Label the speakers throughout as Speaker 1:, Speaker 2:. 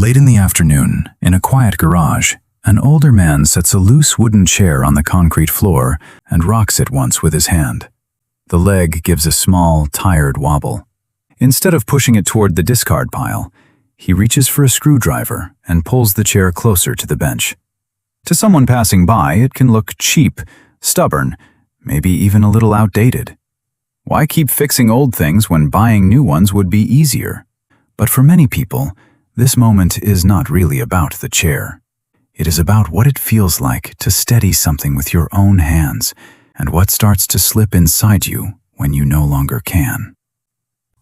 Speaker 1: Late in the afternoon, in a quiet garage, an older man sets a loose wooden chair on the concrete floor and rocks it once with his hand. The leg gives a small, tired wobble. Instead of pushing it toward the discard pile, he reaches for a screwdriver and pulls the chair closer to the bench. To someone passing by, it can look cheap, stubborn, maybe even a little outdated. Why keep fixing old things when buying new ones would be easier? But for many people, this moment is not really about the chair. It is about what it feels like to steady something with your own hands and what starts to slip inside you when you no longer can.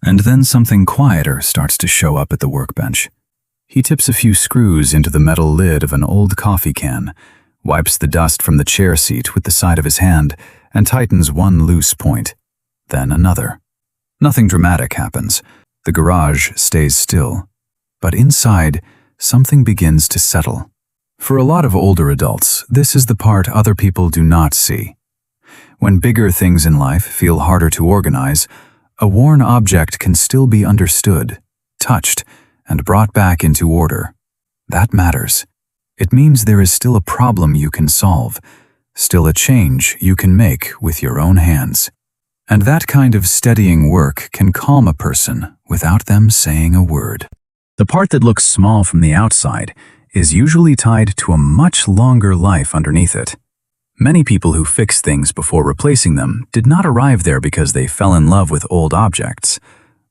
Speaker 1: And then something quieter starts to show up at the workbench. He tips a few screws into the metal lid of an old coffee can, wipes the dust from the chair seat with the side of his hand, and tightens one loose point. Then another. Nothing dramatic happens. The garage stays still. But inside, something begins to settle. For a lot of older adults, this is the part other people do not see. When bigger things in life feel harder to organize, a worn object can still be understood, touched, and brought back into order. That matters. It means there is still a problem you can solve, still a change you can make with your own hands. And that kind of steadying work can calm a person without them saying a word. The part that looks small from the outside is usually tied to a much longer life underneath it. Many people who fix things before replacing them did not arrive there because they fell in love with old objects.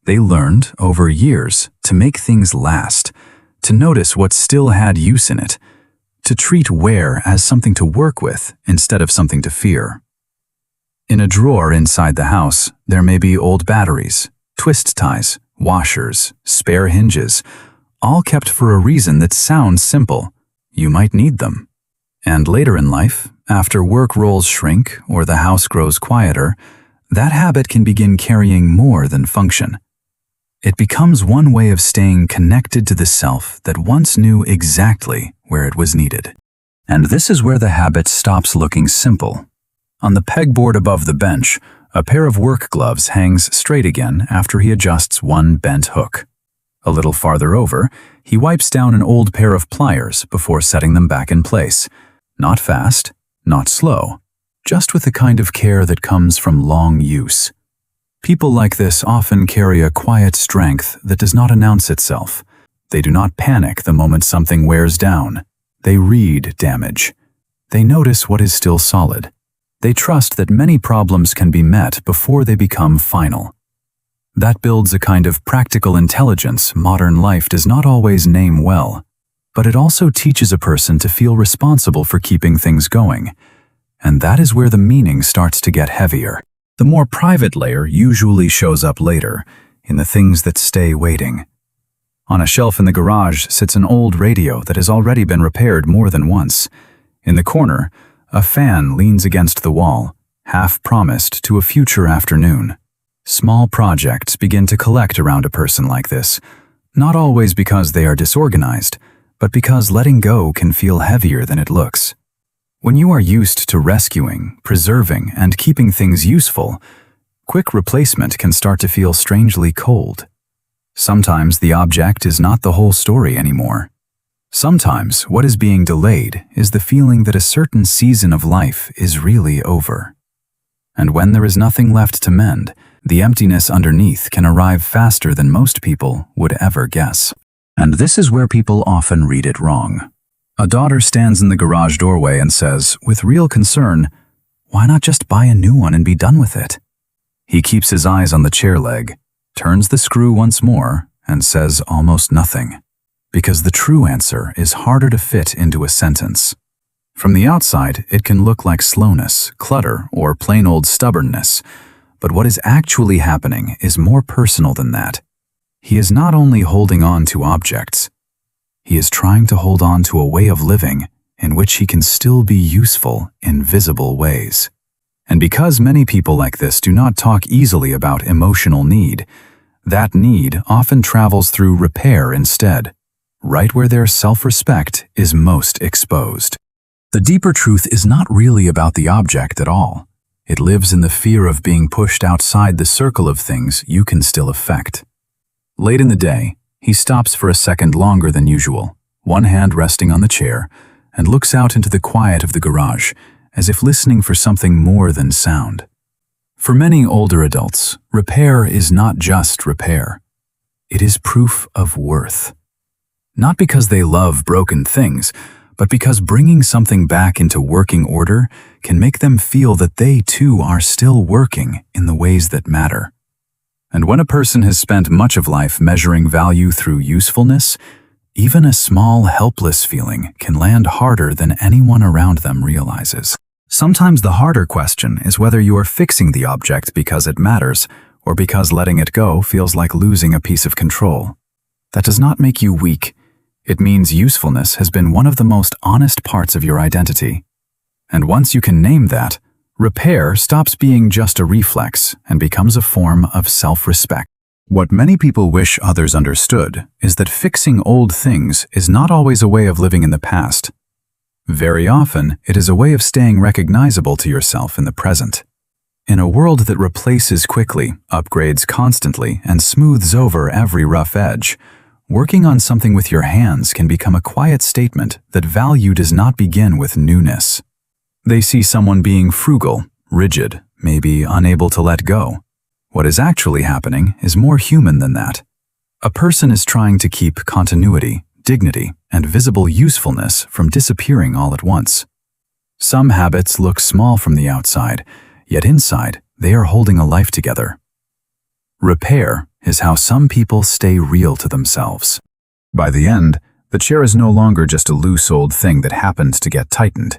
Speaker 1: They learned, over years, to make things last, to notice what still had use in it, to treat wear as something to work with instead of something to fear. In a drawer inside the house, there may be old batteries, twist ties, washers, spare hinges, all kept for a reason that sounds simple. You might need them. And later in life, after work roles shrink or the house grows quieter, that habit can begin carrying more than function. It becomes one way of staying connected to the self that once knew exactly where it was needed. And this is where the habit stops looking simple. On the pegboard above the bench, a pair of work gloves hangs straight again after he adjusts one bent hook. A little farther over, he wipes down an old pair of pliers before setting them back in place. Not fast, not slow, just with the kind of care that comes from long use. People like this often carry a quiet strength that does not announce itself. They do not panic the moment something wears down. They read damage. They notice what is still solid. They trust that many problems can be met before they become final. That builds a kind of practical intelligence modern life does not always name well, but it also teaches a person to feel responsible for keeping things going. And that is where the meaning starts to get heavier. The more private layer usually shows up later, in the things that stay waiting. On a shelf in the garage sits an old radio that has already been repaired more than once. In the corner, a fan leans against the wall, half promised to a future afternoon. Small projects begin to collect around a person like this, not always because they are disorganized, but because letting go can feel heavier than it looks. When you are used to rescuing, preserving, and keeping things useful, quick replacement can start to feel strangely cold. Sometimes the object is not the whole story anymore. Sometimes what is being delayed is the feeling that a certain season of life is really over. And when there is nothing left to mend, the emptiness underneath can arrive faster than most people would ever guess. And this is where people often read it wrong. A daughter stands in the garage doorway and says, with real concern, "Why not just buy a new one and be done with it?" He keeps his eyes on the chair leg, turns the screw once more, and says almost nothing. Because the true answer is harder to fit into a sentence. From the outside, it can look like slowness, clutter, or plain old stubbornness, but what is actually happening is more personal than that. He is not only holding on to objects, he is trying to hold on to a way of living in which he can still be useful in visible ways. And because many people like this do not talk easily about emotional need, that need often travels through repair instead, right where their self-respect is most exposed. The deeper truth is not really about the object at all. It lives in the fear of being pushed outside the circle of things you can still affect. Late in the day, He stops for a second longer than usual, one hand resting on the chair, and looks out into the quiet of the garage, as if listening for something more than sound. For many older adults, repair is not just repair. It is proof of worth. Not because they love broken things, but because bringing something back into working order can make them feel that they too are still working in the ways that matter. And when a person has spent much of life measuring value through usefulness, even a small, helpless feeling can land harder than anyone around them realizes. Sometimes the harder question is whether you are fixing the object because it matters, or because letting it go feels like losing a piece of control. That does not make you weak. It means usefulness has been one of the most honest parts of your identity. And once you can name that, repair stops being just a reflex and becomes a form of self-respect. What many people wish others understood is that fixing old things is not always a way of living in the past. Very often, it is a way of staying recognizable to yourself in the present. In a world that replaces quickly, upgrades constantly, and smooths over every rough edge, working on something with your hands can become a quiet statement that value does not begin with newness. They see someone being frugal, rigid, maybe unable to let go. What is actually happening is more human than that. A person is trying to keep continuity, dignity, and visible usefulness from disappearing all at once. Some habits look small from the outside, yet inside, they are holding a life together. Repair is how some people stay real to themselves. By the end, the chair is no longer just a loose old thing that happened to get tightened.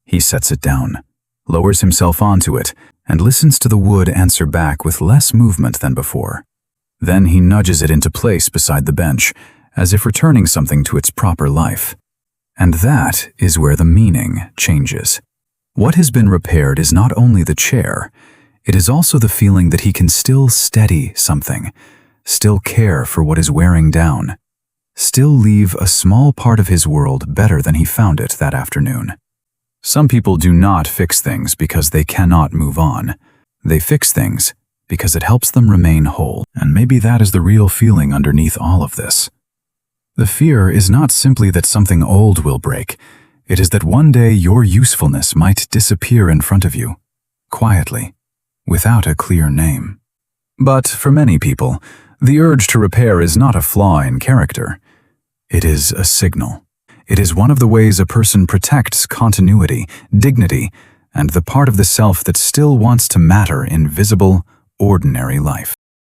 Speaker 1: He sets it down, lowers himself onto it, and listens to the wood answer back with less movement than before. Then he nudges it into place beside the bench, as if returning something to its proper life. And that is where the meaning changes. What has been repaired is not only the chair, it is also the feeling that he can still steady something, still care for what is wearing down, still leave a small part of his world better than he found it that afternoon. Some people do not fix things because they cannot move on. They fix things because it helps them remain whole, and maybe that is the real feeling underneath all of this. The fear is not simply that something old will break. It is that one day your usefulness might disappear in front of you, quietly, without a clear name. But for many people, the urge to repair is not a flaw in character. It is a signal. It is one of the ways a person protects continuity, dignity, and the part of the self that still wants to matter in visible, ordinary life.